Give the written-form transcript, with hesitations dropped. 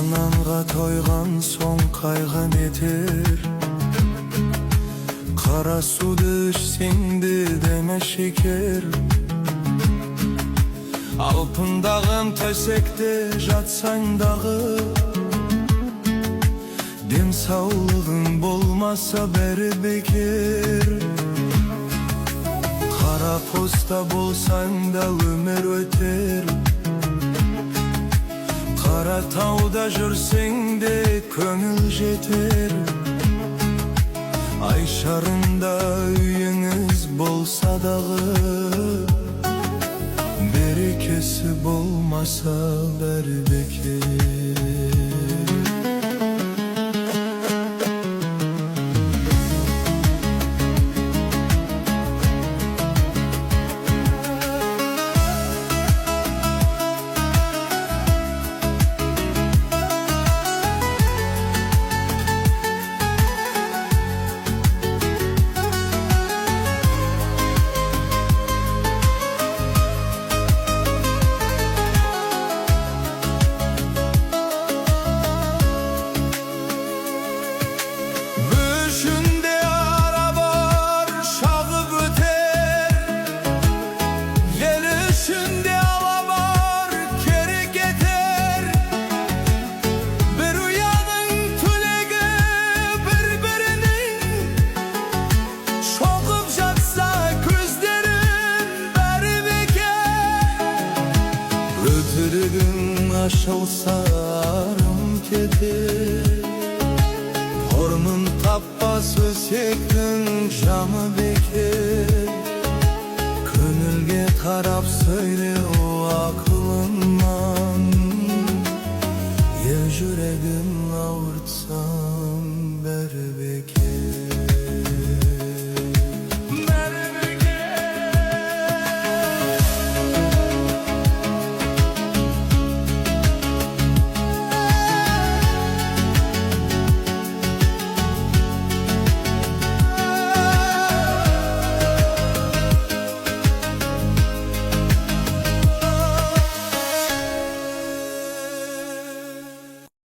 Жананға тойған соң қайғым етер. Қара суды ішсеңді деме шекер. Алпындағым төсекте жатсаң дағы, дем саулығың болмаса бәрі бекер. Қара поста болсаң да өмір өтер. Қара тауда жүрсең де көңіл жетер. Ай шарында үйіңіз болса дағы, берекесі болмаса бәрі бекер. Ötürüğüm aşılsa arım keder. Hormun tappası ösektin camı beker. Könülge tarap söyle